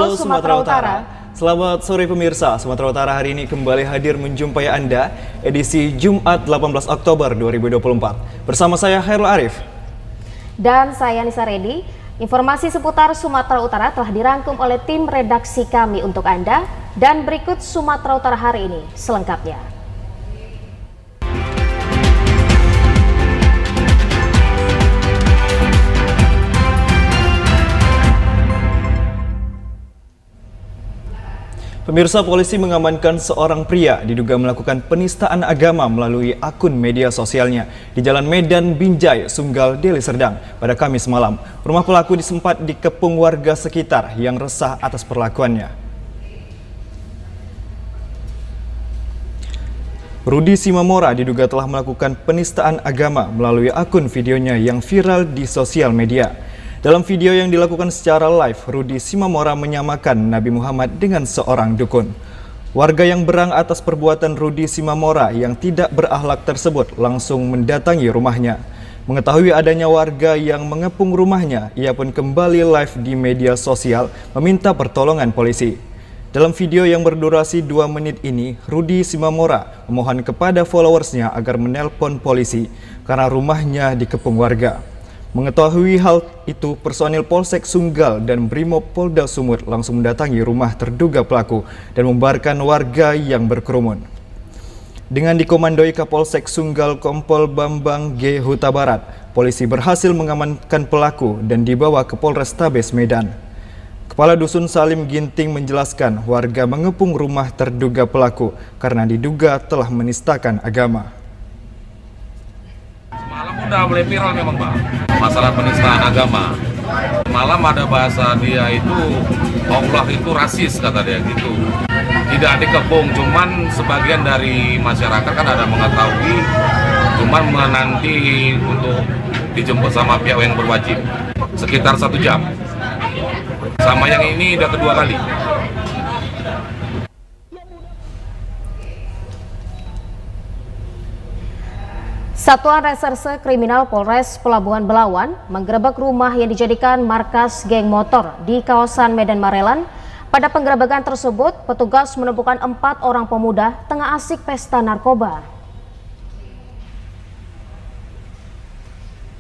Halo Sumatera Utara. Selamat sore pemirsa, Sumatera Utara hari ini kembali hadir menjumpai Anda edisi Jumat 18 Oktober 2024. Bersama saya Khairul Arif. Dan saya Nisa Redi. Informasi seputar Sumatera Utara telah dirangkum oleh tim redaksi kami untuk Anda. Dan berikut Sumatera Utara hari ini selengkapnya. Pemirsa, polisi mengamankan seorang pria diduga melakukan penistaan agama melalui akun media sosialnya di Jalan Medan Binjai, Sunggal, Deli Serdang pada Kamis malam. Rumah pelaku sempat dikepung warga sekitar yang resah atas perlakuannya. Rudi Simamora diduga telah melakukan penistaan agama melalui akun videonya yang viral di sosial media. Dalam video yang dilakukan secara live, Rudi Simamora menyamakan Nabi Muhammad dengan seorang dukun. Warga yang berang atas perbuatan Rudi Simamora yang tidak berakhlak tersebut langsung mendatangi rumahnya. Mengetahui adanya warga yang mengepung rumahnya, ia pun kembali live di media sosial meminta pertolongan polisi. Dalam video yang berdurasi 2 menit ini, Rudi Simamora memohon kepada followersnya agar menelpon polisi karena rumahnya dikepung warga. Mengetahui hal itu, personil Polsek Sunggal dan Brimob Polda Sumut langsung mendatangi rumah terduga pelaku dan membubarkan warga yang berkerumun. Dengan dikomandoi Kapolsek Sunggal Kompol Bambang G. Huta Barat, polisi berhasil mengamankan pelaku dan dibawa ke Polrestabes Medan. Kepala Dusun Salim Ginting menjelaskan warga mengepung rumah terduga pelaku karena diduga telah menistakan agama. Malam udah mulai viral memang Pak, masalah penistaan agama. Malam ada bahasa dia itu, Allah itu rasis kata dia gitu. Tidak dikepung, cuman sebagian dari masyarakat kan ada mengetahui, cuman menanti untuk dijemput sama pihak yang berwajib. Sekitar 1 jam. Sama yang ini udah kedua kali. Satuan Reserse Kriminal Polres Pelabuhan Belawan menggerebek rumah yang dijadikan markas geng motor di kawasan Medan Marelan. Pada penggerebekan tersebut, petugas menemukan 4 orang pemuda tengah asik pesta narkoba.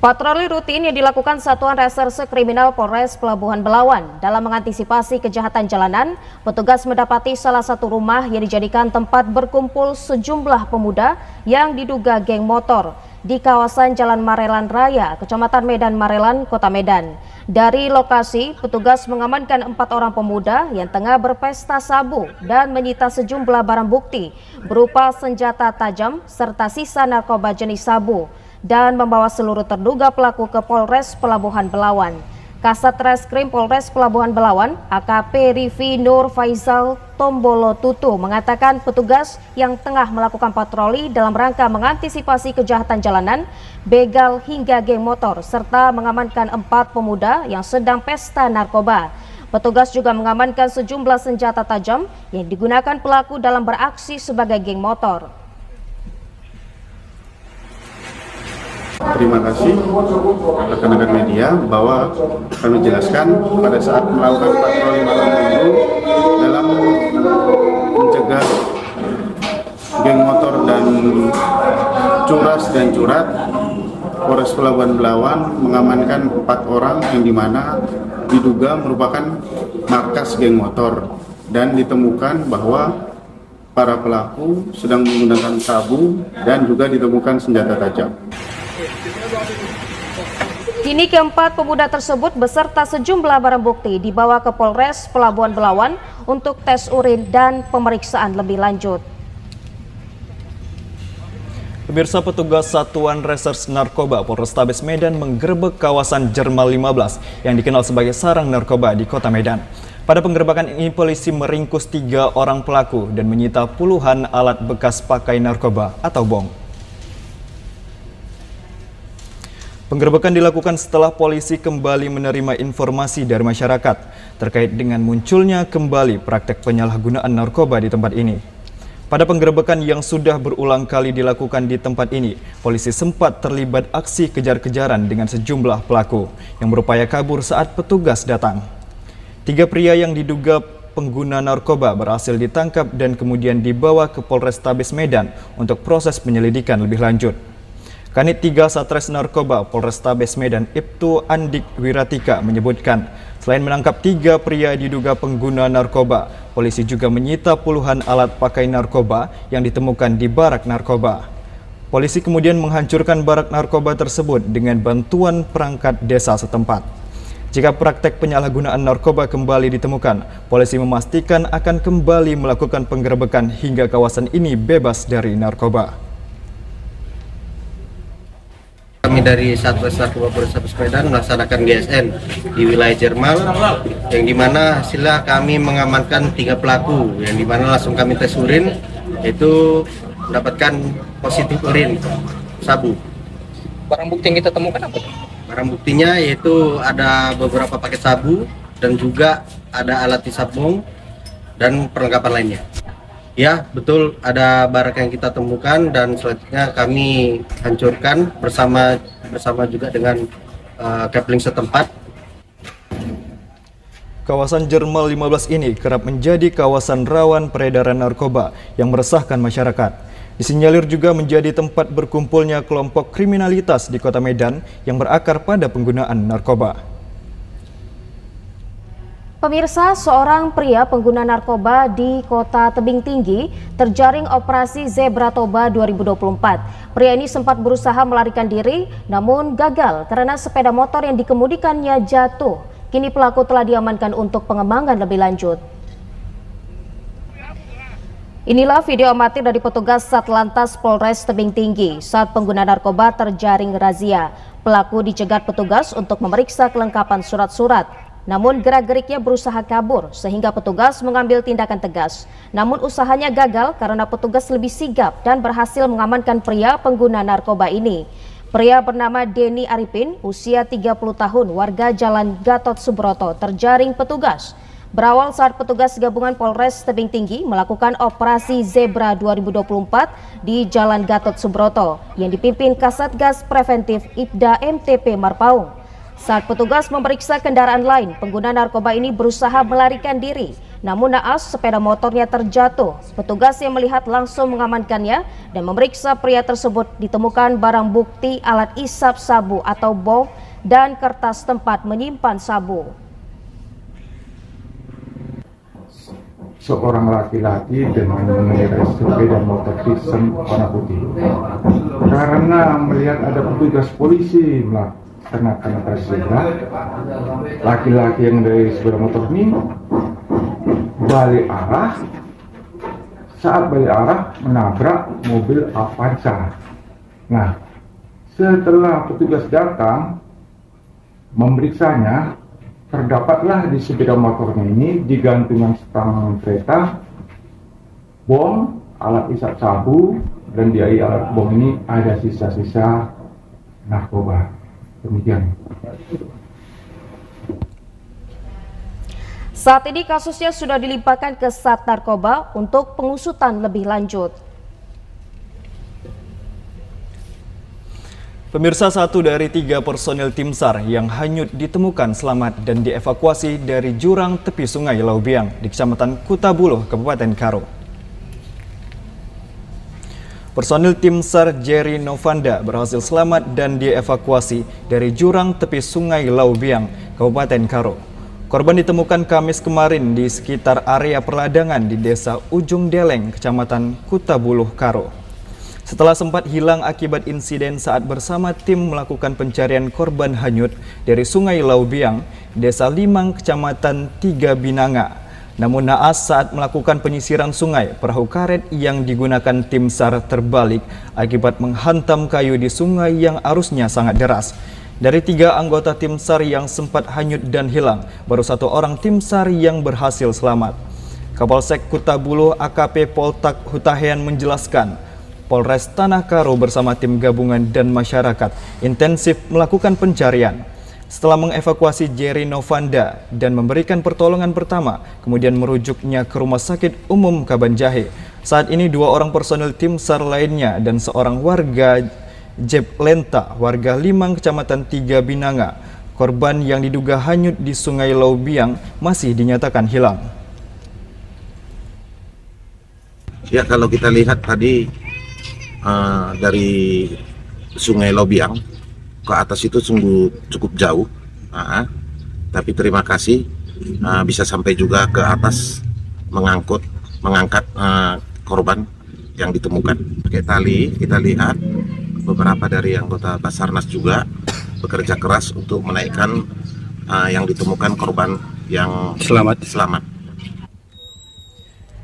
Patroli rutin yang dilakukan Satuan Reserse Kriminal Polres Pelabuhan Belawan dalam mengantisipasi kejahatan jalanan, petugas mendapati salah satu rumah yang dijadikan tempat berkumpul sejumlah pemuda yang diduga geng motor di kawasan Jalan Marelan Raya, Kecamatan Medan Marelan, Kota Medan. Dari lokasi, petugas mengamankan 4 orang pemuda yang tengah berpesta sabu dan menyita sejumlah barang bukti berupa senjata tajam serta sisa narkoba jenis sabu, dan membawa seluruh terduga pelaku ke Polres Pelabuhan Belawan. Kasat Reskrim Polres Pelabuhan Belawan, AKP Rivi Nur Faisal Tombolo Tutu mengatakan petugas yang tengah melakukan patroli dalam rangka mengantisipasi kejahatan jalanan, begal hingga geng motor, serta mengamankan 4 pemuda yang sedang pesta narkoba. Petugas juga mengamankan sejumlah senjata tajam yang digunakan pelaku dalam beraksi sebagai geng motor. Terima kasih rekan-rekan media bahwa kami jelaskan pada saat melakukan patroli malam minggu dalam mencegah geng motor dan curas dan curat, Polres Pelabuhan Belawan mengamankan 4 orang yang dimana diduga merupakan markas geng motor dan ditemukan bahwa para pelaku sedang menggunakan sabu dan juga ditemukan senjata tajam. Kini keempat pemuda tersebut beserta sejumlah barang bukti dibawa ke Polres Pelabuhan Belawan untuk tes urin dan pemeriksaan lebih lanjut. Pemirsa, petugas Satuan Reserse Narkoba Polrestabes Medan menggerebek kawasan Jermal 15 yang dikenal sebagai sarang narkoba di Kota Medan. Pada penggerebekan ini, polisi meringkus 3 orang pelaku dan menyita puluhan alat bekas pakai narkoba atau bong. Penggerebekan dilakukan setelah polisi kembali menerima informasi dari masyarakat terkait dengan munculnya kembali praktek penyalahgunaan narkoba di tempat ini. Pada penggerebekan yang sudah berulang kali dilakukan di tempat ini, polisi sempat terlibat aksi kejar-kejaran dengan sejumlah pelaku yang berupaya kabur saat petugas datang. 3 pria yang diduga pengguna narkoba berhasil ditangkap dan kemudian dibawa ke Polrestabes Medan untuk proses penyelidikan lebih lanjut. Kanit 3 Satres Narkoba Polrestabes Medan Ibtu Andik Wiratika menyebutkan, selain menangkap 3 pria diduga pengguna narkoba, polisi juga menyita puluhan alat pakai narkoba yang ditemukan di barak narkoba. Polisi kemudian menghancurkan barak narkoba tersebut dengan bantuan perangkat desa setempat. Jika praktek penyalahgunaan narkoba kembali ditemukan, polisi memastikan akan kembali melakukan penggerebekan hingga kawasan ini bebas dari narkoba. Kami dari Satres Narkoba Polrestabes Medan melaksanakan GSN di wilayah Jermal, yang dimana hasilnya kami mengamankan 3 pelaku, yang dimana langsung kami tes urin, itu mendapatkan positif urin sabu. Barang bukti yang kita temukan apa? Barang buktinya yaitu ada beberapa paket sabu dan juga ada alat hisap bong dan perlengkapan lainnya. Ya, betul, ada barak yang kita temukan dan selanjutnya kami hancurkan bersama juga dengan Kepling setempat. Kawasan Jermal 15 ini kerap menjadi kawasan rawan peredaran narkoba yang meresahkan masyarakat. Disinyalir juga menjadi tempat berkumpulnya kelompok kriminalitas di Kota Medan yang berakar pada penggunaan narkoba. Pemirsa, seorang pria pengguna narkoba di Kota Tebing Tinggi terjaring operasi Zebra Toba 2024. Pria ini sempat berusaha melarikan diri, namun gagal karena sepeda motor yang dikemudikannya jatuh. Kini pelaku telah diamankan untuk pengembangan lebih lanjut. Inilah video amatir dari petugas Satlantas Polres Tebing Tinggi saat pengguna narkoba terjaring razia. Pelaku dicegat petugas untuk memeriksa kelengkapan surat-surat. Namun gerak-geriknya berusaha kabur sehingga petugas mengambil tindakan tegas. Namun usahanya gagal karena petugas lebih sigap dan berhasil mengamankan pria pengguna narkoba ini. Pria bernama Denny Arifin, usia 30 tahun, warga Jalan Gatot Subroto, terjaring petugas. Berawal saat petugas gabungan Polres Tebing Tinggi melakukan operasi Zebra 2024 di Jalan Gatot Subroto yang dipimpin Kasatgas Preventif Ibda MTP Marpaung. Saat petugas memeriksa kendaraan lain, pengguna narkoba ini berusaha melarikan diri. Namun naas sepeda motornya terjatuh. Petugas yang melihat langsung mengamankannya dan memeriksa pria tersebut. Ditemukan barang bukti alat isap sabu atau bong dan kertas tempat menyimpan sabu. Seorang laki-laki dengan mengendarai sepeda motor Vision warna putih. Karena melihat ada petugas polisi melaksanakan razia, laki-laki yang dari sepeda motor ini balik arah. Saat balik arah menabrak mobil Avanza. Nah, setelah petugas datang memeriksanya, terdapatlah di sepeda motornya ini di gantungan stang kereta bom, alat isap sabu, dan di alat bom ini ada sisa-sisa narkoba. Demikian. Saat ini kasusnya sudah dilimpahkan ke Sat Narkoba untuk pengusutan lebih lanjut. Pemirsa, 1 dari 3 personil tim SAR yang hanyut ditemukan selamat dan dievakuasi dari jurang tepi Sungai Laubiang di Kecamatan Kutabuluh, Kabupaten Karo. Personil tim SAR Jerry Novanda berhasil selamat dan dievakuasi dari jurang tepi Sungai Laubiang, Kabupaten Karo. Korban ditemukan Kamis kemarin di sekitar area perladangan di Desa Ujung Deleng, Kecamatan Kutabuluh, Karo. Setelah sempat hilang akibat insiden saat bersama tim melakukan pencarian korban hanyut dari Sungai Laubiang, Desa Limang, Kecamatan Tiga Binanga. Namun naas saat melakukan penyisiran sungai, perahu karet yang digunakan tim SAR terbalik akibat menghantam kayu di sungai yang arusnya sangat deras. Dari 3 anggota tim SAR yang sempat hanyut dan hilang, baru 1 orang tim SAR yang berhasil selamat. Kapolsek Kutabuluh AKP Poltak Hutahean menjelaskan, Polres Tanah Karo bersama tim gabungan dan masyarakat intensif melakukan pencarian. Setelah mengevakuasi Jerry Novanda dan memberikan pertolongan pertama, kemudian merujuknya ke Rumah Sakit Umum Kabanjahe. Saat ini 2 orang personel tim SAR lainnya dan seorang warga Jeb Lenta, warga Limang, Kecamatan Tiga Binanga. korban yang diduga hanyut di Sungai Laubiang masih dinyatakan hilang. Ya, kalau kita lihat tadi dari Sungai Laubiang ke atas itu sungguh cukup jauh, tapi terima kasih bisa sampai juga ke atas mengangkat korban yang ditemukan. Pakai tali, kita lihat beberapa dari anggota Basarnas juga bekerja keras untuk menaikkan yang ditemukan korban yang selamat.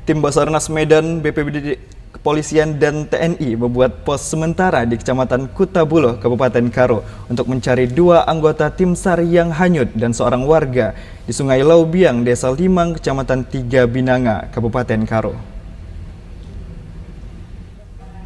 Tim Basarnas Medan, BPBD Kepolisian dan TNI membuat pos sementara di Kecamatan Kutabuloh, Kabupaten Karo untuk mencari 2 anggota tim SAR yang hanyut dan seorang warga di Sungai Laubiang, Desa Limang, Kecamatan 3 Binanga, Kabupaten Karo.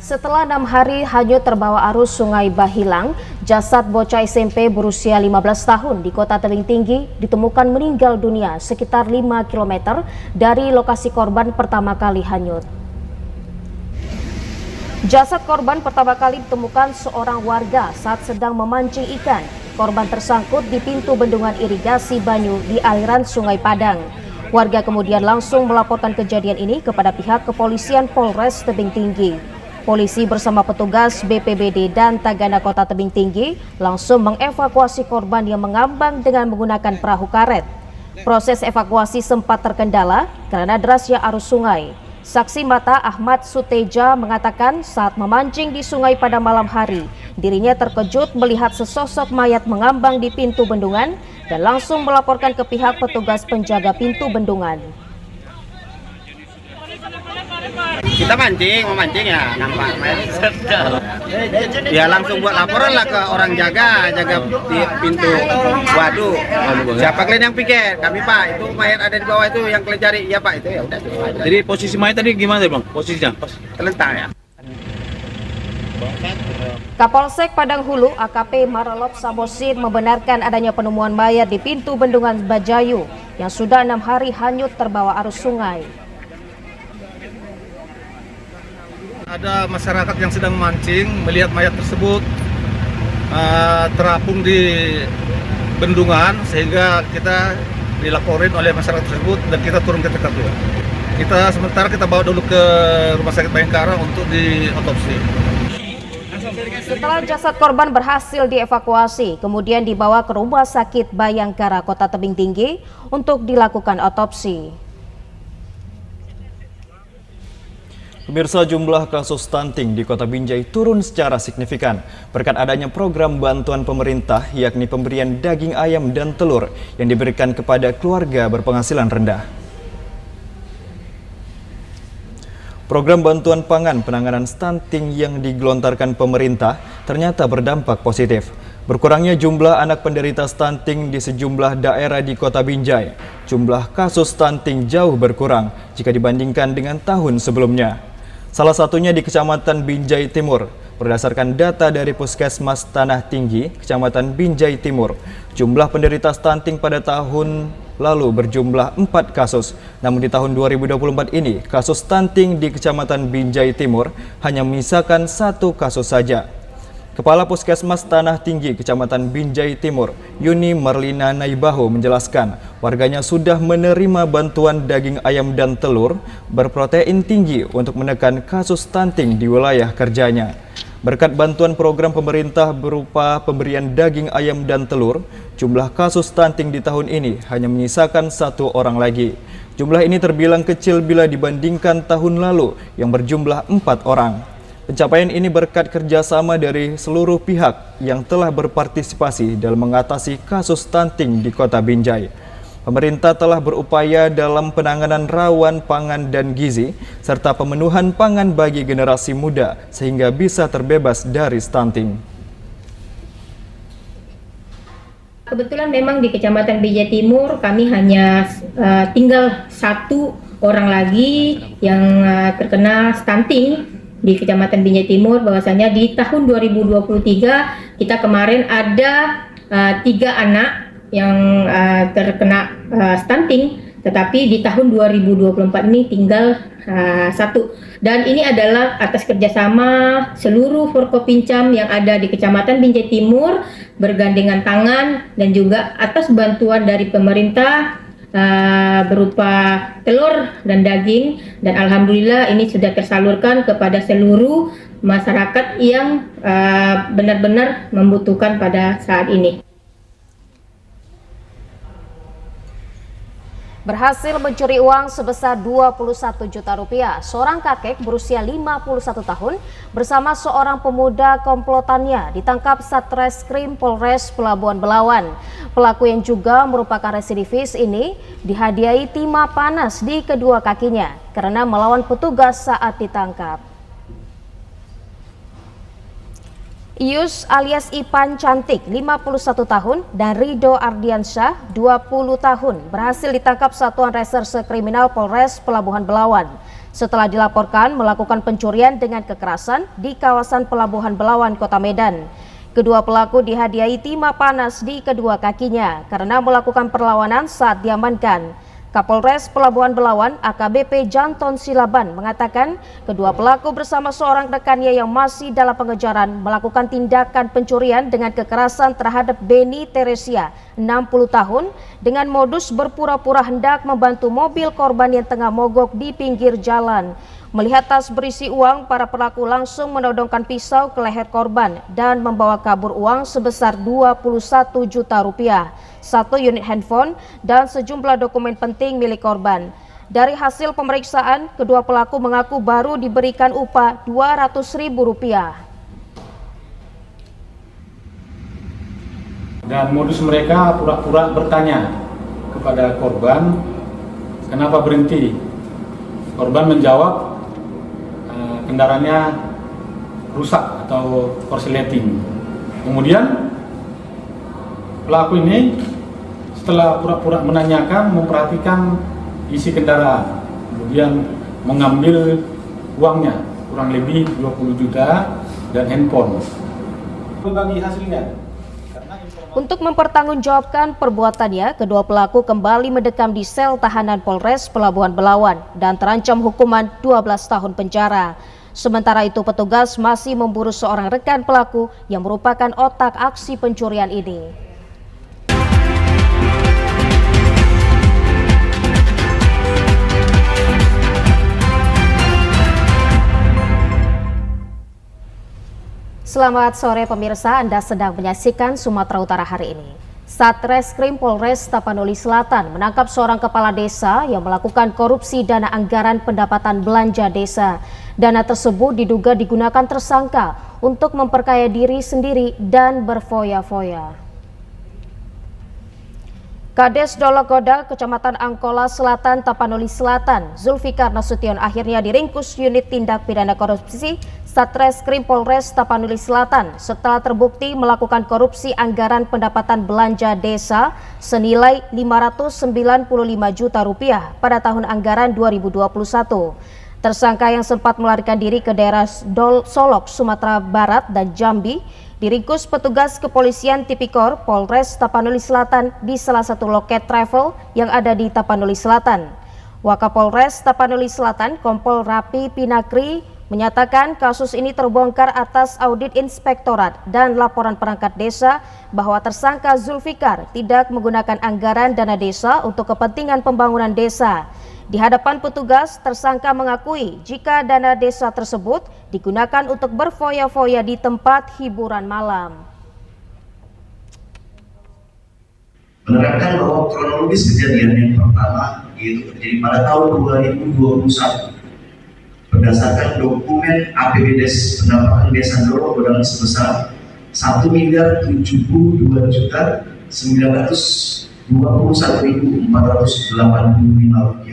Setelah 6 hari hanyut terbawa arus Sungai Bahilang, jasad bocah SMP berusia 15 tahun di Kota Tebing Tinggi ditemukan meninggal dunia sekitar 5 km dari lokasi korban pertama kali hanyut. Jasad korban pertama kali ditemukan seorang warga saat sedang memancing ikan. Korban tersangkut di pintu bendungan irigasi Banyu di aliran Sungai Padang. Warga kemudian langsung melaporkan kejadian ini kepada pihak kepolisian Polres Tebing Tinggi. Polisi bersama petugas BPBD dan Tagana Kota Tebing Tinggi langsung mengevakuasi korban yang mengambang dengan menggunakan perahu karet. Proses evakuasi sempat terkendala karena derasnya arus sungai. Saksi mata Ahmad Suteja mengatakan saat memancing di sungai pada malam hari, dirinya terkejut melihat sesosok mayat mengambang di pintu bendungan dan langsung melaporkan ke pihak petugas penjaga pintu bendungan. Kita mau mancing ya, nampak ya langsung buat laporan lah ke orang jaga di pintu waduk. Siapa kalian yang piket? Kami Pak, itu mayat ada di bawah itu yang kalian cari. Iya Pak, itu ya udah. Jadi posisi mayat tadi gimana Bang? Posisinya pas terlentang ya. Kapolsek Padang Hulu AKP Maralop Samosir membenarkan adanya penemuan mayat di pintu bendungan Bajayu yang sudah 6 hari hanyut terbawa arus sungai. Ada masyarakat yang sedang mancing melihat mayat tersebut terapung di bendungan, sehingga kita dilaporin oleh masyarakat tersebut dan kita turun ke TKP. Sementara kita bawa dulu ke Rumah Sakit Bayangkara untuk diotopsi. Setelah jasad korban berhasil dievakuasi, kemudian dibawa ke Rumah Sakit Bayangkara Kota Tebing Tinggi untuk dilakukan otopsi. Pemirsa, jumlah kasus stunting di Kota Binjai turun secara signifikan berkat adanya program bantuan pemerintah, yakni pemberian daging ayam dan telur yang diberikan kepada keluarga berpenghasilan rendah. Program bantuan pangan penanganan stunting yang digelontarkan pemerintah ternyata berdampak positif. Berkurangnya jumlah anak penderita stunting di sejumlah daerah di Kota Binjai. Jumlah kasus stunting jauh berkurang jika dibandingkan dengan tahun sebelumnya. Salah satunya di Kecamatan Binjai Timur. Berdasarkan data dari Puskesmas Tanah Tinggi, Kecamatan Binjai Timur, jumlah penderita stunting pada tahun lalu berjumlah 4 kasus. Namun di tahun 2024 ini, kasus stunting di Kecamatan Binjai Timur hanya menyisakan 1 kasus saja. Kepala Puskesmas Tanah Tinggi, Kecamatan Binjai Timur, Yuni Marlina Naibaho menjelaskan, warganya sudah menerima bantuan daging ayam dan telur berprotein tinggi untuk menekan kasus stunting di wilayah kerjanya. Berkat bantuan program pemerintah berupa pemberian daging ayam dan telur, jumlah kasus stunting di tahun ini hanya menyisakan 1 orang lagi. Jumlah ini terbilang kecil bila dibandingkan tahun lalu yang berjumlah 4 orang. Pencapaian ini berkat kerjasama dari seluruh pihak yang telah berpartisipasi dalam mengatasi kasus stunting di Kota Binjai. Pemerintah telah berupaya dalam penanganan rawan pangan dan gizi, serta pemenuhan pangan bagi generasi muda sehingga bisa terbebas dari stunting. Kebetulan memang di Kecamatan Binjai Timur kami hanya tinggal 1 orang lagi yang terkena stunting di Kecamatan Binjai Timur. Bahwasanya di tahun 2023 kita kemarin ada 3 anak yang terkena stunting tetapi di tahun 2024 ini tinggal 1. Dan ini adalah atas kerjasama seluruh Forkopincam yang ada di Kecamatan Binjai Timur bergandengan tangan, dan juga atas bantuan dari pemerintah berupa telur dan daging, dan alhamdulillah ini sudah tersalurkan kepada seluruh masyarakat yang benar-benar membutuhkan pada saat ini. Berhasil mencuri uang sebesar 21 juta rupiah, seorang kakek berusia 51 tahun bersama seorang pemuda komplotannya ditangkap Satreskrim Polres Pelabuhan Belawan. Pelaku yang juga merupakan residivis ini dihadiahi timah panas di kedua kakinya karena melawan petugas saat ditangkap. Ius alias Ipan Cantik, 51 tahun, dan Rido Ardiansyah, 20 tahun, berhasil ditangkap Satuan Reserse Kriminal Polres Pelabuhan Belawan setelah dilaporkan melakukan pencurian dengan kekerasan di kawasan Pelabuhan Belawan, Kota Medan. Kedua pelaku dihadiahi timah panas di kedua kakinya karena melakukan perlawanan saat diamankan. Kapolres Pelabuhan Belawan AKBP Janton Silaban mengatakan kedua pelaku bersama seorang rekannya yang masih dalam pengejaran melakukan tindakan pencurian dengan kekerasan terhadap Beni Teresia, 60 tahun, dengan modus berpura-pura hendak membantu mobil korban yang tengah mogok di pinggir jalan. Melihat tas berisi uang, para pelaku langsung menodongkan pisau ke leher korban dan membawa kabur uang sebesar 21 juta rupiah, 1 unit handphone, dan sejumlah dokumen penting milik korban. Dari hasil pemeriksaan, kedua pelaku mengaku baru diberikan upah Rp200.000. Dan modus mereka pura-pura bertanya kepada korban, kenapa berhenti? Korban menjawab, kendaraannya rusak atau korsleting. Kemudian pelaku ini setelah pura-pura menanyakan, memperhatikan isi kendaraan, kemudian mengambil uangnya kurang lebih 20 juta dan handphone. Bagi hasilnya. Untuk mempertanggungjawabkan perbuatannya, kedua pelaku kembali mendekam di sel tahanan Polres Pelabuhan Belawan dan terancam hukuman 12 tahun penjara. Sementara itu, petugas masih memburu seorang rekan pelaku yang merupakan otak aksi pencurian ini. Selamat sore pemirsa, Anda sedang menyaksikan Sumatera Utara hari ini. Satreskrim Polres Tapanuli Selatan menangkap seorang kepala desa yang melakukan korupsi dana anggaran pendapatan belanja desa. Dana tersebut diduga digunakan tersangka untuk memperkaya diri sendiri dan berfoya-foya. Kades Dologoda, Kecamatan Angkola Selatan, Tapanuli Selatan, Zulfikar Nasution akhirnya diringkus unit tindak pidana korupsi Satreskrim Polres Tapanuli Selatan setelah terbukti melakukan korupsi anggaran pendapatan belanja desa senilai Rp595 juta pada tahun anggaran 2021. Tersangka yang sempat melarikan diri ke daerah Solok, Sumatera Barat dan Jambi diringkus petugas kepolisian Tipikor Polres Tapanuli Selatan di salah satu loket travel yang ada di Tapanuli Selatan. Wakapolres Tapanuli Selatan Kompol Rapi Pinakri menyatakan kasus ini terbongkar atas audit inspektorat dan laporan perangkat desa bahwa tersangka Zulfikar tidak menggunakan anggaran dana desa untuk kepentingan pembangunan desa. Di hadapan petugas, tersangka mengakui jika dana desa tersebut digunakan untuk berfoya-foya di tempat hiburan malam. Menerangkan bahwa kronologis kejadian yang pertama yaitu terjadi pada tahun 2021. Berdasarkan dokumen APBDes pendapatan desa Dologodang sebesar Rp1.972.485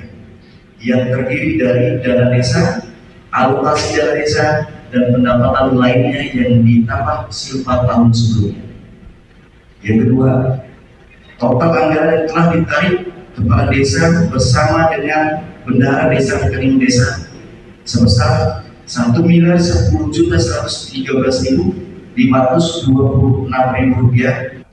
yang terdiri dari dana desa, alokasi dana desa, dan pendapatan lainnya yang ditambah silpa tahun sebelumnya. Yang kedua, total anggaran yang telah ditarik kepala desa bersama dengan bendahara desa rekening desa sebesar Rp1.010.113.526.000.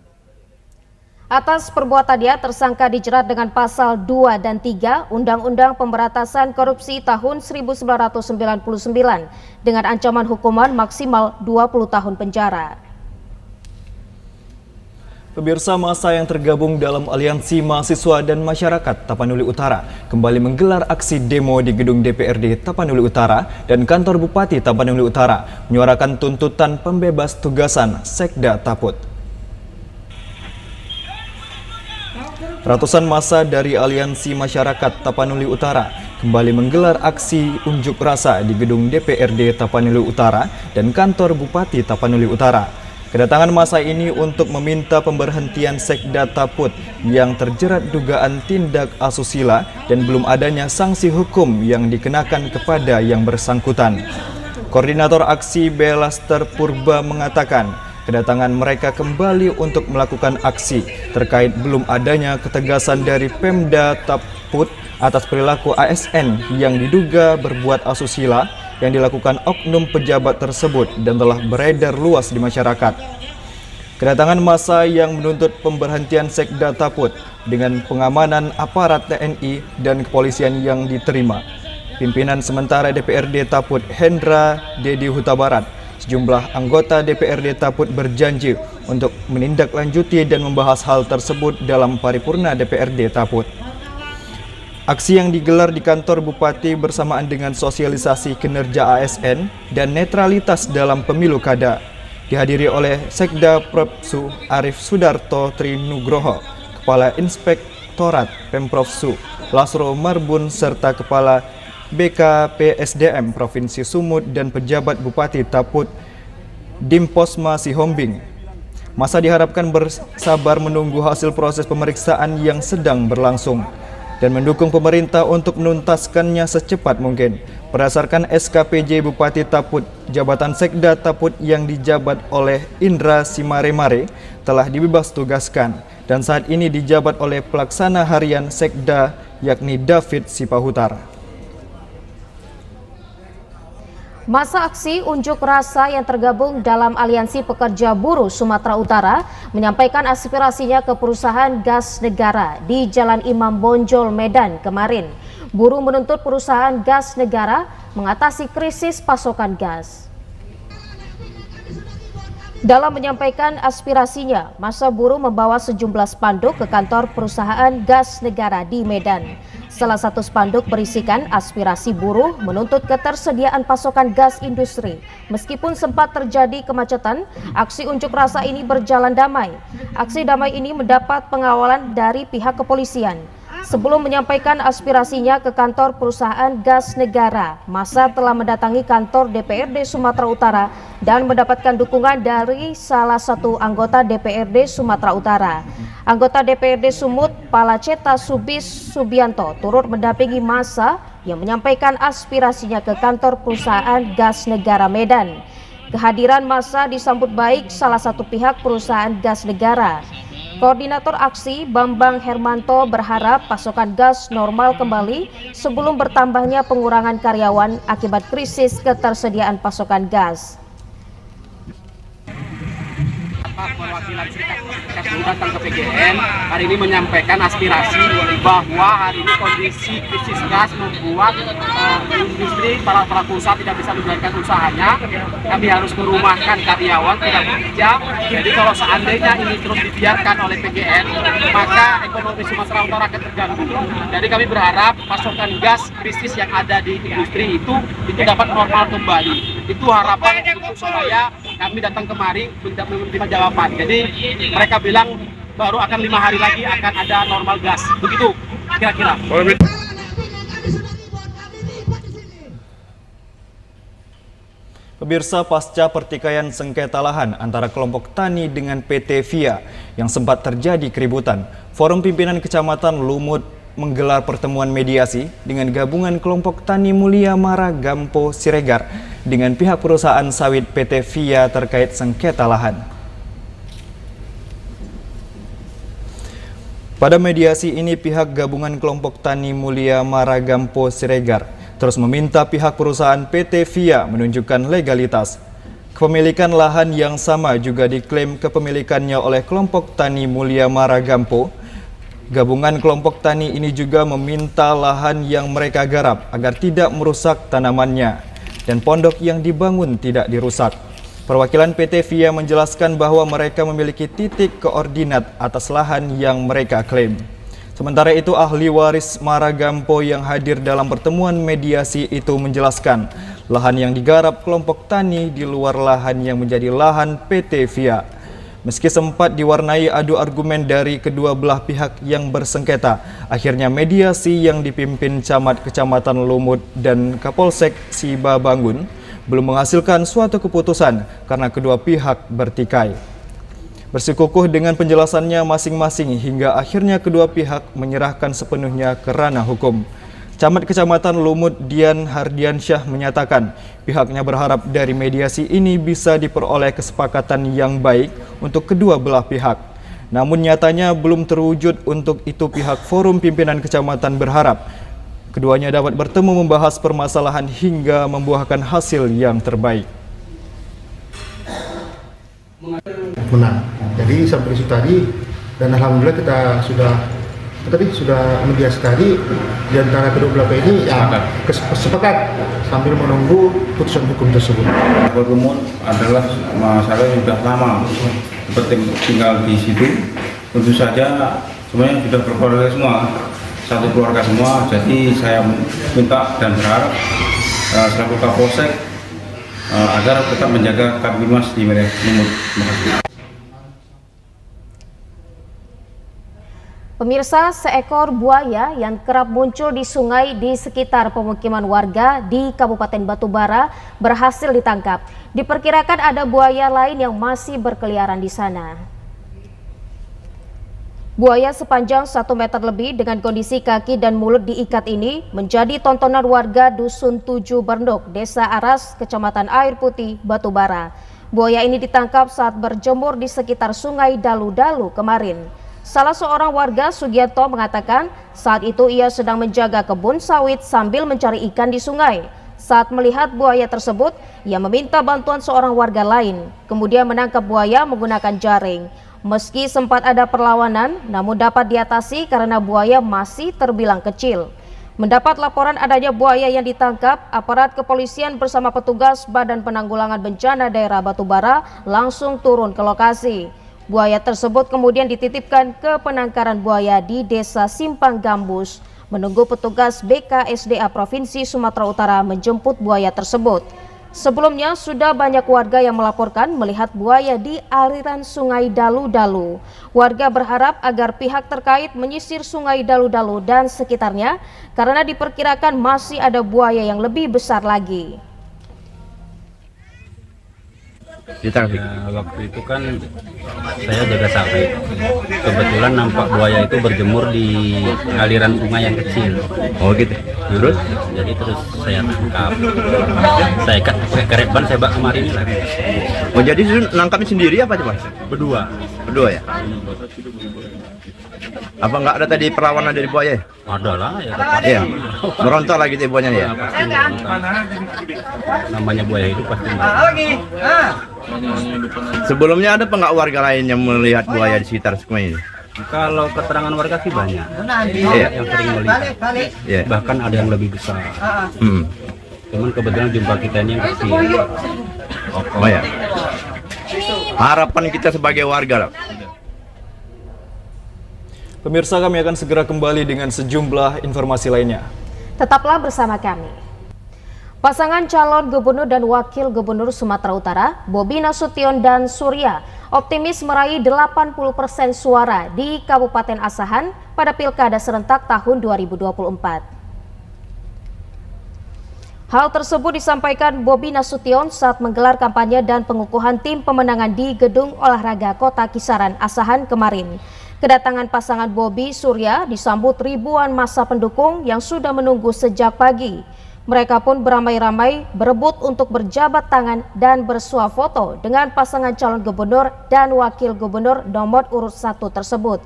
Atas perbuatannya, tersangka dijerat dengan pasal 2 dan 3 Undang-Undang Pemberantasan Korupsi tahun 1999 dengan ancaman hukuman maksimal 20 tahun penjara. Pemirsa, massa yang tergabung dalam Aliansi Mahasiswa dan Masyarakat Tapanuli Utara kembali menggelar aksi demo di gedung DPRD Tapanuli Utara dan kantor Bupati Tapanuli Utara menyuarakan tuntutan pembebas tugasan Sekda Taput. Ratusan massa dari Aliansi Masyarakat Tapanuli Utara kembali menggelar aksi unjuk rasa di gedung DPRD Tapanuli Utara dan kantor Bupati Tapanuli Utara. Kedatangan massa ini untuk meminta pemberhentian Sekda Taput yang terjerat dugaan tindak asusila dan belum adanya sanksi hukum yang dikenakan kepada yang bersangkutan. Koordinator aksi Belaster Purba mengatakan, kedatangan mereka kembali untuk melakukan aksi terkait belum adanya ketegasan dari Pemda Taput atas perilaku ASN yang diduga berbuat asusila yang dilakukan oknum pejabat tersebut dan telah beredar luas di masyarakat. Kedatangan massa yang menuntut pemberhentian Sekda Taput dengan pengamanan aparat TNI dan kepolisian yang diterima. Pimpinan sementara DPRD Taput Hendra Dedi Huta Barat, sejumlah anggota DPRD Taput berjanji untuk menindaklanjuti dan membahas hal tersebut dalam paripurna DPRD Taput. Aksi yang digelar di kantor Bupati bersamaan dengan sosialisasi kinerja ASN dan netralitas dalam pemilu kada dihadiri oleh Sekda Propsu Arif Sudarto Trinugroho, Kepala Inspektorat Pemprovsu Lasro Marbun serta Kepala BKPSDM Provinsi Sumut dan pejabat Bupati Taput Dimposma Sihombing. Massa diharapkan bersabar menunggu hasil proses pemeriksaan yang sedang berlangsung dan mendukung pemerintah untuk menuntaskannya secepat mungkin. Berdasarkan SKPJ Bupati Taput, jabatan Sekda Taput yang dijabat oleh Indra Simaremare telah dibebas tugaskan dan saat ini dijabat oleh pelaksana harian Sekda yakni David Sipahutar. Massa aksi unjuk rasa yang tergabung dalam Aliansi Pekerja Buruh Sumatera Utara menyampaikan aspirasinya ke perusahaan gas negara di Jalan Imam Bonjol, Medan kemarin. Buruh menuntut perusahaan gas negara mengatasi krisis pasokan gas. Dalam menyampaikan aspirasinya, massa buruh membawa sejumlah spanduk ke kantor perusahaan gas negara di Medan. Salah satu spanduk berisikan aspirasi buruh menuntut ketersediaan pasokan gas industri. Meskipun sempat terjadi kemacetan, aksi unjuk rasa ini berjalan damai. Aksi damai ini mendapat pengawalan dari pihak kepolisian. Sebelum menyampaikan aspirasinya ke kantor perusahaan gas negara, massa telah mendatangi kantor DPRD Sumatera Utara dan mendapatkan dukungan dari salah satu anggota DPRD Sumatera Utara. Anggota DPRD Sumut, Palaceta Subis Subianto, turut mendampingi massa yang menyampaikan aspirasinya ke kantor perusahaan gas negara Medan. Kehadiran massa disambut baik salah satu pihak perusahaan gas negara. Koordinator aksi Bambang Hermanto berharap pasokan gas normal kembali sebelum bertambahnya pengurangan karyawan akibat krisis ketersediaan pasokan gas. Perwakilan serikat datang ke PGN hari ini menyampaikan aspirasi bahwa hari ini kondisi krisis gas membuat industri para pelaku usaha tidak bisa menjalankan usahanya. Kami harus merumahkan karyawan, tidak bekerja. Jadi kalau seandainya ini terus dibiarkan oleh PGN, maka ekonomi Sumatera Utara akan terganggu. Jadi kami berharap pasokan gas krisis yang ada di industri itu dapat normal kembali. Itu harapan untuk supaya kami datang kemari menerima jawaban. Jadi mereka bilang baru akan 5 hari lagi akan ada normal gas. Begitu kira-kira. Pemirsa, pasca pertikaian sengketa lahan antara kelompok tani dengan PT VIA yang sempat terjadi keributan, Forum Pimpinan Kecamatan Lumut menggelar pertemuan mediasi dengan gabungan kelompok Tani Mulia Mara Gampo Siregar dengan pihak perusahaan sawit PT VIA terkait sengketa lahan. Pada mediasi ini, pihak gabungan kelompok Tani Mulia Mara Gampo Siregar terus meminta pihak perusahaan PT VIA menunjukkan legalitas. Kepemilikan lahan yang sama juga diklaim kepemilikannya oleh kelompok tani Mulia Maragampo. Gabungan kelompok tani ini juga meminta lahan yang mereka garap agar tidak merusak tanamannya dan pondok yang dibangun tidak dirusak. Perwakilan PT VIA menjelaskan bahwa mereka memiliki titik koordinat atas lahan yang mereka klaim. Sementara itu, ahli waris Maragampo yang hadir dalam pertemuan mediasi itu menjelaskan lahan yang digarap kelompok tani di luar lahan yang menjadi lahan PT VIA. Meski sempat diwarnai adu argumen dari kedua belah pihak yang bersengketa, akhirnya mediasi yang dipimpin Camat Kecamatan Lumut dan Kapolsek Sibabangun belum menghasilkan suatu keputusan karena kedua pihak bertikai. Bersikukuh dengan penjelasannya masing-masing hingga akhirnya kedua pihak menyerahkan sepenuhnya ke ranah hukum. Camat Kecamatan Lumut Dian Hardiansyah menyatakan pihaknya berharap dari mediasi ini bisa diperoleh kesepakatan yang baik untuk kedua belah pihak. Namun nyatanya belum terwujud. Untuk itu pihak Forum Pimpinan Kecamatan berharap keduanya dapat bertemu membahas permasalahan hingga membuahkan hasil yang terbaik. Menang. Jadi sampai situ tadi, dan alhamdulillah kita sudah mediasi tadi di antara kedua belah pihak ini ya sepakat sambil menunggu putusan hukum tersebut. Bergumul adalah masalah yang sudah lama, seperti tinggal di situ. Tentu saja semuanya sudah berkeluarga semua, satu keluarga semua. Jadi saya minta dan berharap selaku Kapolsek agar tetap menjaga Kamtibmas di wilayah Lumut. Pemirsa, seekor buaya yang kerap muncul di sungai di sekitar pemukiman warga di Kabupaten Batubara berhasil ditangkap. Diperkirakan ada buaya lain yang masih berkeliaran di sana. Buaya sepanjang 1 meter lebih dengan kondisi kaki dan mulut diikat ini menjadi tontonan warga Dusun 7 Berndok, Desa Aras, Kecamatan Air Putih, Batubara. Buaya ini ditangkap saat berjemur di sekitar Sungai Dalu-Dalu kemarin. Salah seorang warga, Sugianto, mengatakan saat itu ia sedang menjaga kebun sawit sambil mencari ikan di sungai. Saat melihat buaya tersebut, ia meminta bantuan seorang warga lain, kemudian menangkap buaya menggunakan jaring. Meski sempat ada perlawanan, namun dapat diatasi karena buaya masih terbilang kecil. Mendapat laporan adanya buaya yang ditangkap, aparat kepolisian bersama petugas Badan Penanggulangan Bencana Daerah Batubara langsung turun ke lokasi. Buaya tersebut kemudian dititipkan ke penangkaran buaya di Desa Simpang Gambus, menunggu petugas BKSDA Provinsi Sumatera Utara menjemput buaya tersebut. Sebelumnya sudah banyak warga yang melaporkan melihat buaya di aliran Sungai Dalu-Dalu. Warga berharap agar pihak terkait menyisir Sungai Dalu-Dalu dan sekitarnya karena diperkirakan masih ada buaya yang lebih besar lagi. Waktu itu kan saya jaga sawit, kebetulan nampak buaya itu berjemur di aliran sungai yang kecil. Oh gitu. Terus? Jadi terus saya tangkap, saya ikat pakai karet ban, saya bawa kemari ini lagi. Oh jadi nangkapnya sendiri apa coba? Berdua ya? Apa nggak ada tadi perlawanan dari buaya? Ada lah ya. Iya. Merontok lagi di buayanya ya? Namanya buaya itu pasti. Sebelumnya ada nggak warga lain yang melihat buaya di sekitar sungai ini? Kalau keterangan warga sih banyak, yang sering melihat. Bahkan ada yang lebih besar. Cuman kebetulan jumpa kita ini yang kecil. Oh ya. Harapan kita sebagai warga. Pemirsa, kami akan segera kembali dengan sejumlah informasi lainnya. Tetaplah bersama kami. Pasangan calon gubernur dan wakil gubernur Sumatera Utara, Bobi Nasution dan Surya, optimis meraih 80% suara di Kabupaten Asahan pada Pilkada serentak tahun 2024. Hal tersebut disampaikan Bobi Nasution saat menggelar kampanye dan pengukuhan tim pemenangan di Gedung Olahraga Kota Kisaran, Asahan kemarin. Kedatangan pasangan Bobi Surya disambut ribuan massa pendukung yang sudah menunggu sejak pagi. Mereka pun beramai-ramai berebut untuk berjabat tangan dan bersuah foto dengan pasangan calon gubernur dan wakil gubernur nomor urut 1 tersebut.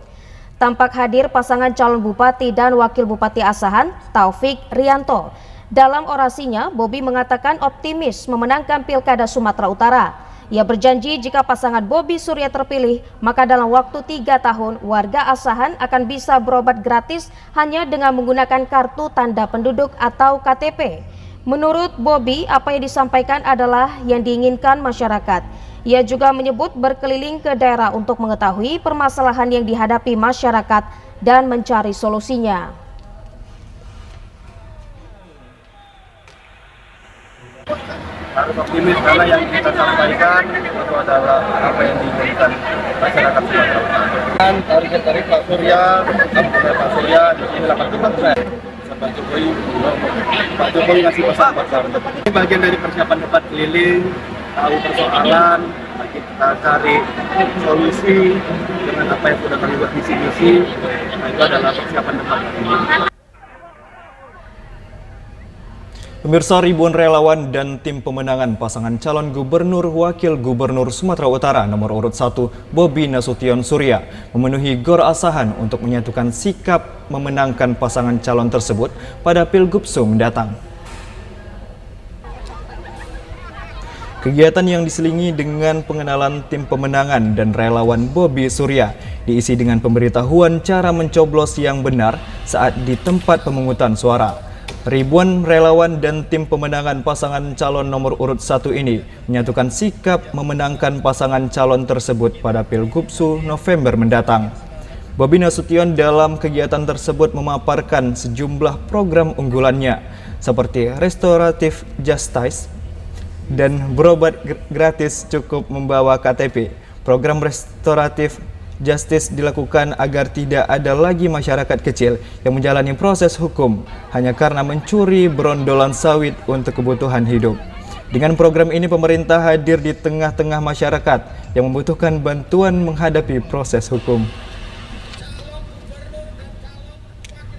Tampak hadir pasangan calon bupati dan wakil bupati Asahan, Taufik Rianto. Dalam orasinya, Bobi mengatakan optimis memenangkan Pilkada Sumatera Utara. Ia berjanji jika pasangan Bobi Surya terpilih, maka dalam waktu 3 tahun warga Asahan akan bisa berobat gratis hanya dengan menggunakan kartu tanda penduduk atau KTP. Menurut Bobi, apa yang disampaikan adalah yang diinginkan masyarakat. Ia juga menyebut berkeliling ke daerah untuk mengetahui permasalahan yang dihadapi masyarakat dan mencari solusinya. Harus optimis karena yang kita sampaikan itu adalah apa yang diinginkan masyarakat Sumatera Utara. Target Pak Surya, Pak Surya di sini 84%. Pak Jokowi ngasih pesan buat kami. Ini bagian dari persiapan debat keliling, tahu persoalan, kita cari solusi dengan apa yang sudah kami buat misi-misi. Nah, itu adalah persiapan debat ini. Pemirsa, ribuan relawan dan tim pemenangan pasangan calon gubernur wakil gubernur Sumatera Utara nomor urut 1 Bobi Nasution Surya memenuhi Gor Asahan untuk menyatukan sikap memenangkan pasangan calon tersebut pada Pilgubsu mendatang. Kegiatan yang diselingi dengan pengenalan tim pemenangan dan relawan Bobi Surya diisi dengan pemberitahuan cara mencoblos yang benar saat di tempat pemungutan suara. Ribuan relawan dan tim pemenangan pasangan calon nomor urut 1 ini menyatukan sikap memenangkan pasangan calon tersebut pada Pilgubsu November mendatang. Bobi Nasution dalam kegiatan tersebut memaparkan sejumlah program unggulannya seperti restoratif justice dan berobat gratis cukup membawa KTP. Program restoratif justice dilakukan agar tidak ada lagi masyarakat kecil yang menjalani proses hukum hanya karena mencuri brondolan sawit untuk kebutuhan hidup. Dengan program ini pemerintah hadir di tengah-tengah masyarakat yang membutuhkan bantuan menghadapi proses hukum.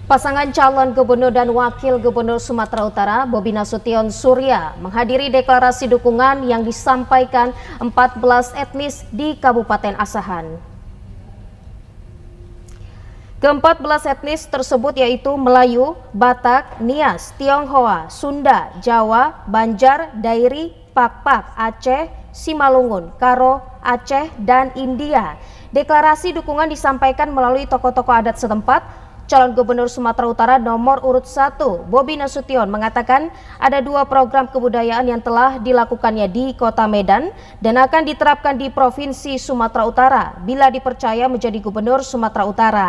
Pasangan calon gubernur dan wakil gubernur Sumatera Utara Bobi Nasution Surya menghadiri deklarasi dukungan yang disampaikan 14 etnis di Kabupaten Asahan. Ke-14 etnis tersebut yaitu Melayu, Batak, Nias, Tionghoa, Sunda, Jawa, Banjar, Dairi, Pakpak, Aceh, Simalungun, Karo, Aceh, dan India. Deklarasi dukungan disampaikan melalui tokoh-tokoh adat setempat. Calon Gubernur Sumatera Utara nomor urut 1 Bobi Nasution mengatakan ada 2 program kebudayaan yang telah dilakukannya di Kota Medan dan akan diterapkan di Provinsi Sumatera Utara bila dipercaya menjadi Gubernur Sumatera Utara.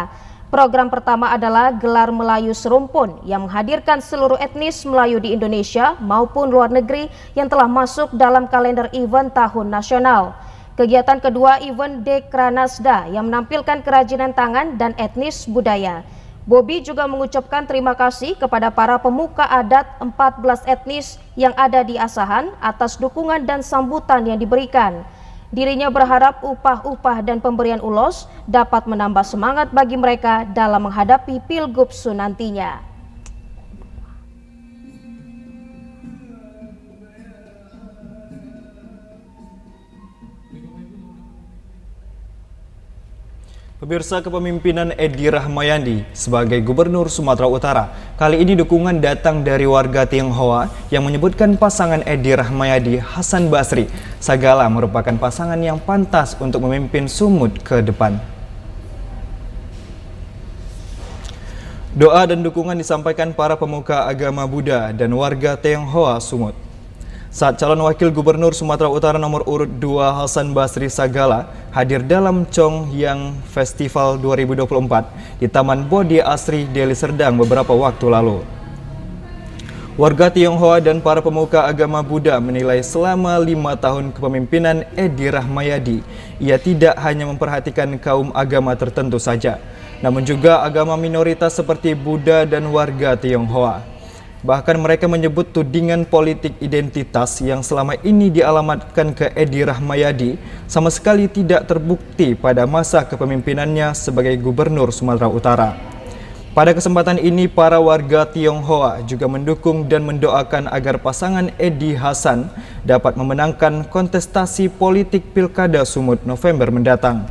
Program pertama adalah Gelar Melayu Serumpun yang menghadirkan seluruh etnis Melayu di Indonesia maupun luar negeri yang telah masuk dalam kalender event tahun nasional. Kegiatan kedua event Dekranasda yang menampilkan kerajinan tangan dan etnis budaya. Bobi juga mengucapkan terima kasih kepada para pemuka adat 14 etnis yang ada di Asahan atas dukungan dan sambutan yang diberikan. Dirinya berharap upah-upah dan pemberian ulos dapat menambah semangat bagi mereka dalam menghadapi Pilgubsu nantinya. Pemirsa, kepemimpinan Edi Rahmayadi sebagai Gubernur Sumatera Utara. Kali ini dukungan datang dari warga Tionghoa yang menyebutkan pasangan Edi Rahmayadi Hasan Basri Sagala merupakan pasangan yang pantas untuk memimpin Sumut ke depan. Doa dan dukungan disampaikan para pemuka agama Buddha dan warga Tionghoa Sumut. Saat calon wakil gubernur Sumatera Utara nomor urut 2 Hasan Basri Sagala hadir dalam Chong Yang Festival 2024 di Taman Bodi Asri, Deli Serdang beberapa waktu lalu. Warga Tionghoa dan para pemuka agama Buddha menilai selama 5 tahun kepemimpinan Edi Rahmayadi, ia tidak hanya memperhatikan kaum agama tertentu saja, namun juga agama minoritas seperti Buddha dan warga Tionghoa. Bahkan mereka menyebut tudingan politik identitas yang selama ini dialamatkan ke Edi Rahmayadi sama sekali tidak terbukti pada masa kepemimpinannya sebagai Gubernur Sumatera Utara. Pada kesempatan ini, para warga Tionghoa juga mendukung dan mendoakan agar pasangan Edi Hasan dapat memenangkan kontestasi politik Pilkada Sumut November mendatang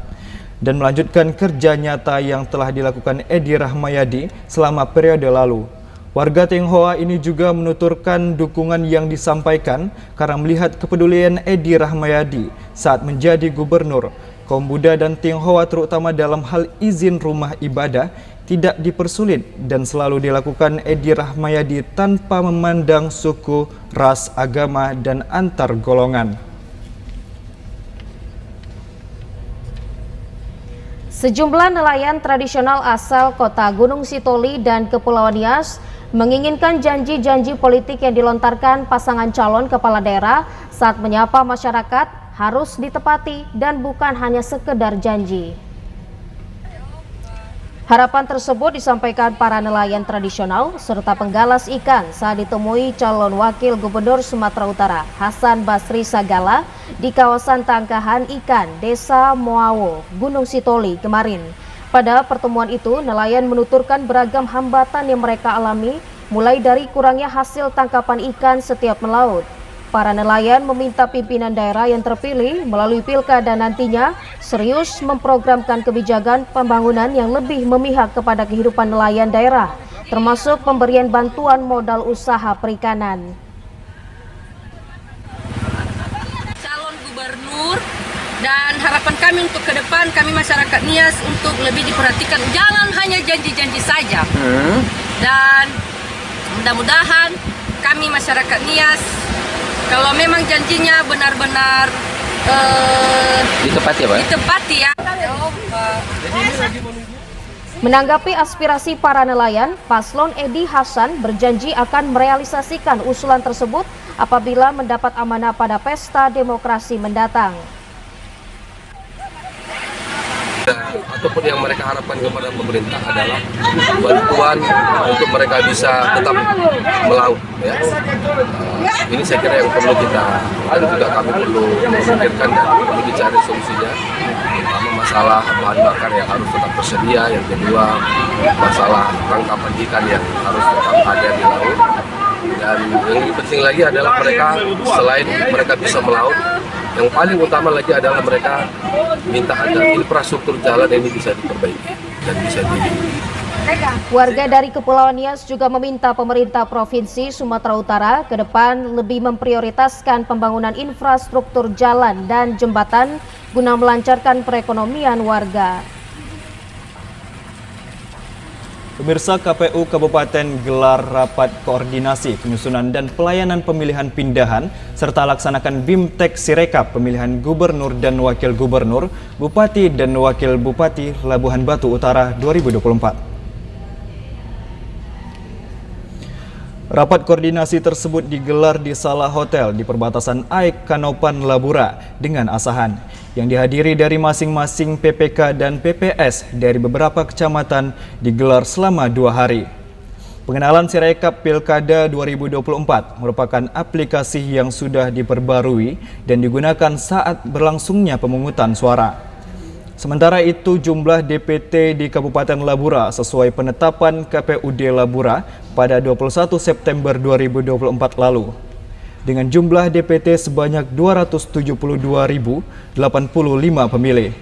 dan melanjutkan kerja nyata yang telah dilakukan Edi Rahmayadi selama periode lalu. Warga Tionghoa ini juga menuturkan dukungan yang disampaikan karena melihat kepedulian Edi Rahmayadi saat menjadi gubernur. Kaum Buddha dan Tionghoa terutama dalam hal izin rumah ibadah tidak dipersulit dan selalu dilakukan Edi Rahmayadi tanpa memandang suku, ras, agama, dan antar golongan. Sejumlah nelayan tradisional asal kota Gunung Sitoli dan Kepulauan Nias menginginkan janji-janji politik yang dilontarkan pasangan calon kepala daerah saat menyapa masyarakat harus ditepati dan bukan hanya sekedar janji. Harapan tersebut disampaikan para nelayan tradisional serta penggalas ikan saat ditemui calon wakil gubernur Sumatera Utara Hasan Basri Sagala di kawasan tangkahan ikan Desa Moawo, Gunung Sitoli kemarin. Pada pertemuan itu, nelayan menuturkan beragam hambatan yang mereka alami, mulai dari kurangnya hasil tangkapan ikan setiap melaut. Para nelayan meminta pimpinan daerah yang terpilih melalui pilkada nantinya serius memprogramkan kebijakan pembangunan yang lebih memihak kepada kehidupan nelayan daerah, termasuk pemberian bantuan modal usaha perikanan. Calon gubernur dan harapan kami untuk ke depan, kami masyarakat Nias untuk lebih diperhatikan, jangan hanya janji-janji saja. Dan mudah-mudahan kami masyarakat Nias, kalau memang janjinya benar-benar ditepati ya. Menanggapi aspirasi para nelayan, Paslon Edi Hasan berjanji akan merealisasikan usulan tersebut apabila mendapat amanah pada pesta demokrasi mendatang. Ataupun yang mereka harapkan kepada pemerintah adalah bantuan untuk mereka bisa tetap melaut. Ya. Ini saya kira yang perlu kita, dan juga kami perlu memikirkan dan perlu dicari solusinya. Pertama, masalah bahan bakar yang harus tetap tersedia. Yang kedua, masalah tangkapan ikan yang harus tetap ada di laut. Dan yang lebih penting lagi adalah mereka, selain mereka bisa melaut, yang paling utama lagi adalah mereka minta agar infrastruktur jalan ini bisa diperbaiki dan bisa Warga dari Kepulauan Nias juga meminta pemerintah Provinsi Sumatera Utara ke depan lebih memprioritaskan pembangunan infrastruktur jalan dan jembatan guna melancarkan perekonomian warga. Pemirsa, KPU Kabupaten gelar rapat koordinasi penyusunan dan pelayanan pemilihan pindahan serta laksanakan BIMTEK Sirekap pemilihan gubernur dan wakil gubernur, bupati dan wakil bupati Labuhan Batu Utara 2024. Rapat koordinasi tersebut digelar di Salah Hotel di perbatasan Aik Kanopan Labura dengan Asahan, yang dihadiri dari masing-masing PPK dan PPS dari beberapa kecamatan digelar selama 2 hari. Pengenalan Sirekap Pilkada 2024 merupakan aplikasi yang sudah diperbarui dan digunakan saat berlangsungnya pemungutan suara. Sementara itu, jumlah DPT di Kabupaten Labura sesuai penetapan KPUD Labura pada 21 September 2024 lalu. Dengan jumlah DPT sebanyak 272.085 pemilih.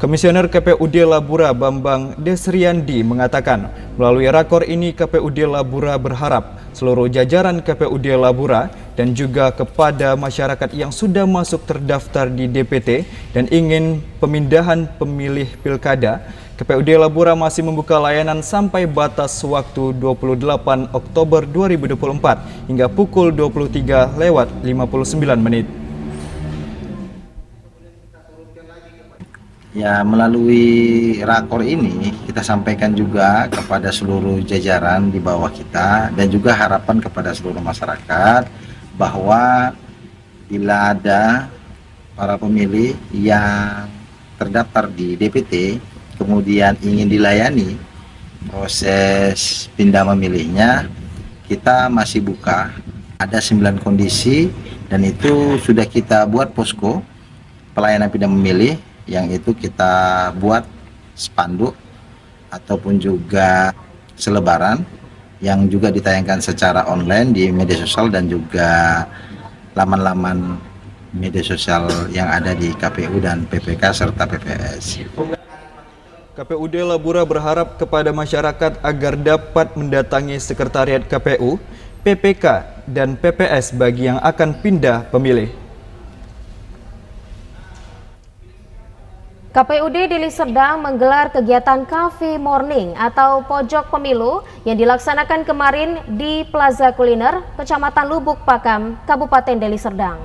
Komisioner KPUD Labura Bambang Desriandi mengatakan, melalui rakor ini KPUD Labura berharap seluruh jajaran KPUD Labura dan juga kepada masyarakat yang sudah masuk terdaftar di DPT dan ingin pemindahan pemilih pilkada, KPUD Labura masih membuka layanan sampai batas waktu 28 Oktober 2024 hingga pukul 23:59. Ya, melalui rakor ini kita sampaikan juga kepada seluruh jajaran di bawah kita dan juga harapan kepada seluruh masyarakat bahwa bila ada para pemilih yang terdaftar di DPT kemudian ingin dilayani proses pindah memilihnya, kita masih buka. Ada 9 kondisi dan itu sudah kita buat posko pelayanan pindah memilih, yang itu kita buat spanduk ataupun juga selebaran yang juga ditayangkan secara online di media sosial dan juga laman-laman media sosial yang ada di KPU dan PPK serta PPS. KPUD Labura berharap kepada masyarakat agar dapat mendatangi Sekretariat KPU, PPK, dan PPS bagi yang akan pindah pemilih. KPUD Deli Serdang menggelar kegiatan Cafe Morning atau Pojok Pemilu yang dilaksanakan kemarin di Plaza Kuliner, Kecamatan Lubuk Pakam, Kabupaten Deli Serdang.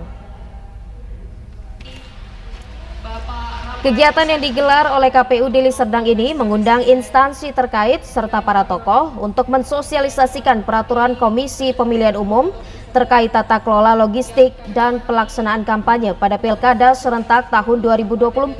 Kegiatan yang digelar oleh KPU Deli Serdang ini mengundang instansi terkait serta para tokoh untuk mensosialisasikan peraturan Komisi Pemilihan Umum terkait tata kelola logistik dan pelaksanaan kampanye pada Pilkada serentak tahun 2024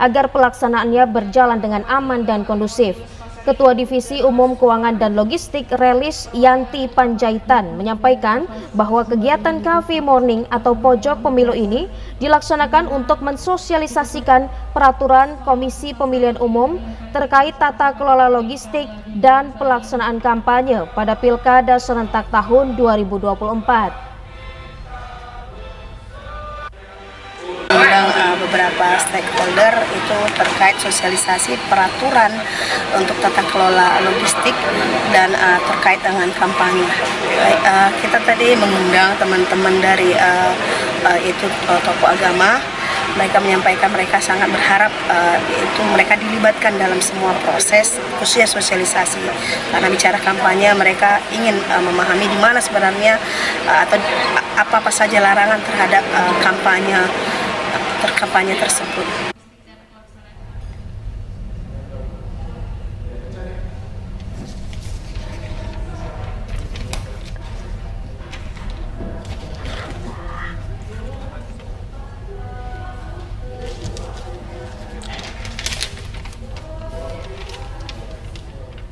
agar pelaksanaannya berjalan dengan aman dan kondusif. Ketua Divisi Umum Keuangan dan Logistik Relis Yanti Panjaitan menyampaikan bahwa kegiatan Cafe Morning atau Pojok Pemilu ini dilaksanakan untuk mensosialisasikan peraturan Komisi Pemilihan Umum terkait tata kelola logistik dan pelaksanaan kampanye pada Pilkada serentak tahun 2024. Mengundang beberapa stakeholder itu terkait sosialisasi peraturan untuk tata kelola logistik dan terkait dengan kampanye. Kita tadi mengundang teman-teman dari itu tokoh agama. Mereka menyampaikan mereka sangat berharap itu mereka dilibatkan dalam semua proses, khususnya sosialisasi. Karena bicara kampanye, mereka ingin memahami di mana sebenarnya atau apa saja larangan terhadap kampanye tersebut.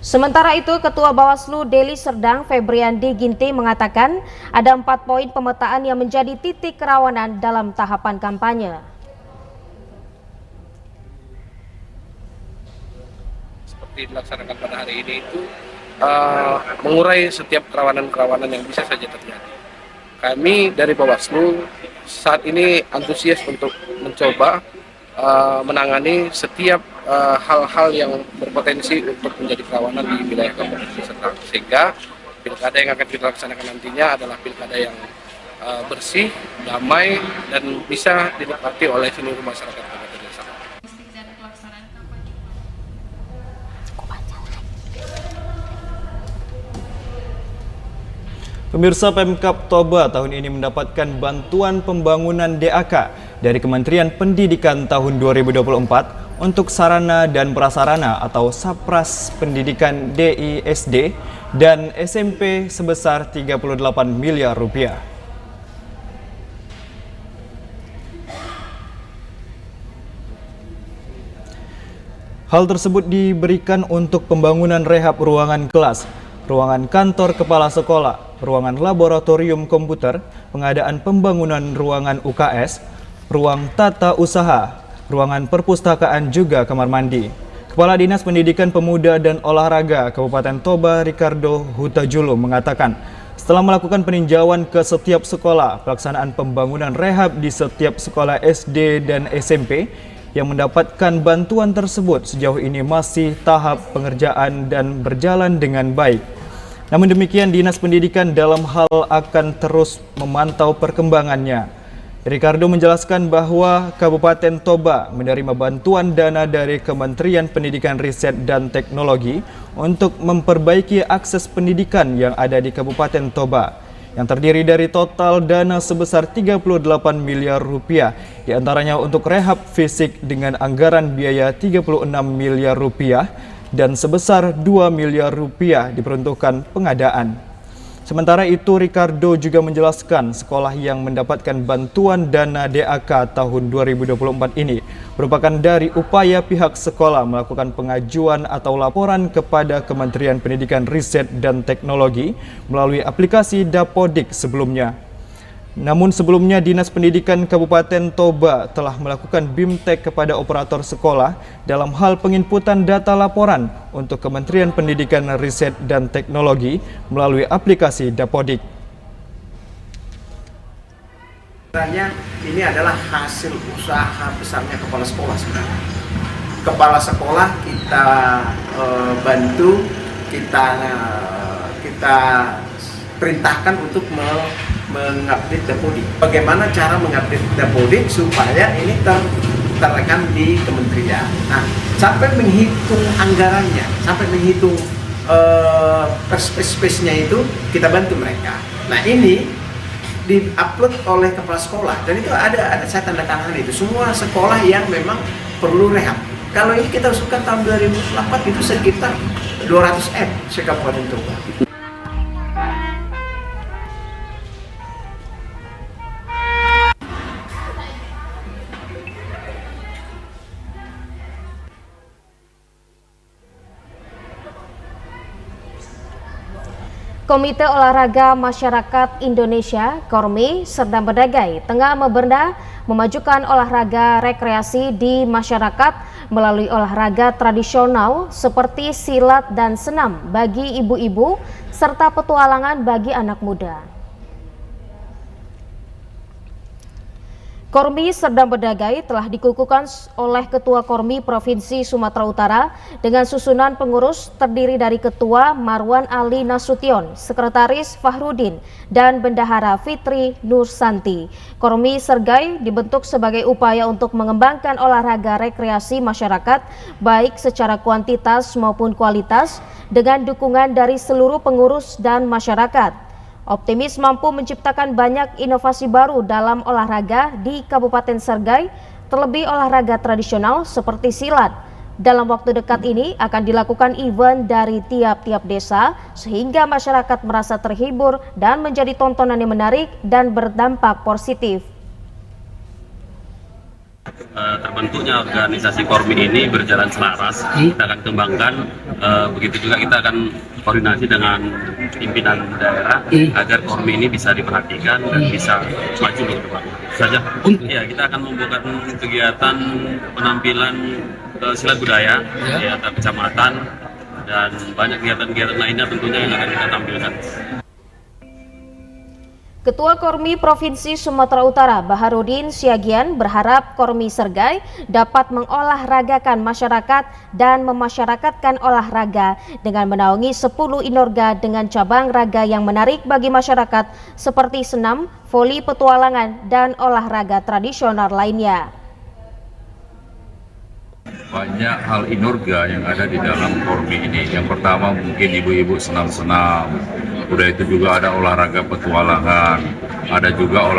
Sementara itu, Ketua Bawaslu Deli Serdang Febriandi Ginti mengatakan ada 4 poin pemetaan yang menjadi titik kerawanan dalam tahapan kampanye. Seperti dilaksanakan pada hari ini itu mengurai setiap kerawanan-kerawanan yang bisa saja terjadi. Kami dari Bawaslu saat ini antusias untuk mencoba menangani setiap hal-hal yang berpotensi untuk menjadi kerawanan di wilayah Kabupaten Serdang, sehingga pilkada yang akan kita laksanakan nantinya adalah pilkada yang bersih, damai, dan bisa dinikmati oleh seluruh masyarakat Kabupaten Serdang. Pemirsa, Pemkab Toba tahun ini mendapatkan bantuan pembangunan DAK dari Kementerian Pendidikan tahun 2024 untuk sarana dan prasarana atau Sapras Pendidikan DISD dan SMP sebesar 38 miliar rupiah. Hal tersebut diberikan untuk pembangunan rehab ruangan kelas, ruangan kantor kepala sekolah, ruangan laboratorium komputer, pengadaan pembangunan ruangan UKS, ruang tata usaha, ruangan perpustakaan, juga kamar mandi. Kepala Dinas Pendidikan Pemuda dan Olahraga Kabupaten Toba, Ricardo Hutajulu, mengatakan setelah melakukan peninjauan ke setiap sekolah, pelaksanaan pembangunan rehab di setiap sekolah SD dan SMP yang mendapatkan bantuan tersebut sejauh ini masih tahap pengerjaan dan berjalan dengan baik. Namun demikian, Dinas Pendidikan dalam hal akan terus memantau perkembangannya. Ricardo menjelaskan bahwa Kabupaten Toba menerima bantuan dana dari Kementerian Pendidikan Riset dan Teknologi untuk memperbaiki akses pendidikan yang ada di Kabupaten Toba, yang terdiri dari total dana sebesar 38 miliar rupiah, diantaranya untuk rehab fisik dengan anggaran biaya 36 miliar rupiah dan sebesar 2 miliar rupiah diperuntukkan pengadaan. Sementara itu, Ricardo juga menjelaskan sekolah yang mendapatkan bantuan dana DAK tahun 2024 ini merupakan dari upaya pihak sekolah melakukan pengajuan atau laporan kepada Kementerian Pendidikan Riset dan Teknologi melalui aplikasi Dapodik sebelumnya. Namun sebelumnya, Dinas Pendidikan Kabupaten Toba telah melakukan BIMTEK kepada operator sekolah dalam hal penginputan data laporan untuk Kementerian Pendidikan Riset dan Teknologi melalui aplikasi Dapodik. Sebenarnya ini adalah hasil usaha besarnya kepala sekolah sebenarnya. kepala sekolah kita bantu, kita perintahkan untuk mengupdate Dapodik. Bagaimana cara mengupdate Dapodik supaya ini terrekam di kementerian. Nah, sampai menghitung anggarannya, sampai menghitung space-nya itu kita bantu mereka. Nah, ini di-upload oleh kepala sekolah dan itu ada saya tanda tangan itu semua sekolah yang memang perlu rehab. Kalau ini kita usulkan tahun 2004 itu sekitar 200 M se-Kabupaten Toba. Komite Olahraga Masyarakat Indonesia (KORMI) Serdang Bedagai tengah memajukan olahraga rekreasi di masyarakat melalui olahraga tradisional seperti silat dan senam bagi ibu-ibu serta petualangan bagi anak muda. KORMI Serdang Bedagai telah dikukuhkan oleh Ketua KORMI Provinsi Sumatera Utara dengan susunan pengurus terdiri dari Ketua Marwan Ali Nasution, Sekretaris Fahrudin, dan Bendahara Fitri Nursanti. KORMI Sergai dibentuk sebagai upaya untuk mengembangkan olahraga rekreasi masyarakat baik secara kuantitas maupun kualitas dengan dukungan dari seluruh pengurus dan masyarakat. Optimis mampu menciptakan banyak inovasi baru dalam olahraga di Kabupaten Sergai, terlebih olahraga tradisional seperti silat. Dalam waktu dekat ini akan dilakukan event dari tiap-tiap desa sehingga masyarakat merasa terhibur dan menjadi tontonan yang menarik dan berdampak positif. Terbentuknya organisasi KORMI ini berjalan selaras, kita akan kembangkan, begitu juga kita akan koordinasi dengan pimpinan daerah agar KORMI ini bisa diperhatikan dan bisa maju ke depan. Saja. Ya, kita akan membuka kegiatan penampilan silat budaya di antar kecamatan dan banyak kegiatan-kegiatan lainnya tentunya yang akan kita tampilkan. Ketua KORMI Provinsi Sumatera Utara Baharudin Siagian berharap KORMI Sergai dapat mengolahragakan masyarakat dan memasyarakatkan olahraga dengan menaungi 10 inorga dengan cabang raga yang menarik bagi masyarakat seperti senam, voli petualangan, dan olahraga tradisional lainnya. Banyak hal inorga yang ada di dalam KORMI ini. Yang pertama mungkin ibu-ibu senam-senam. Udah itu juga ada olahraga petualangan, ada juga olahraga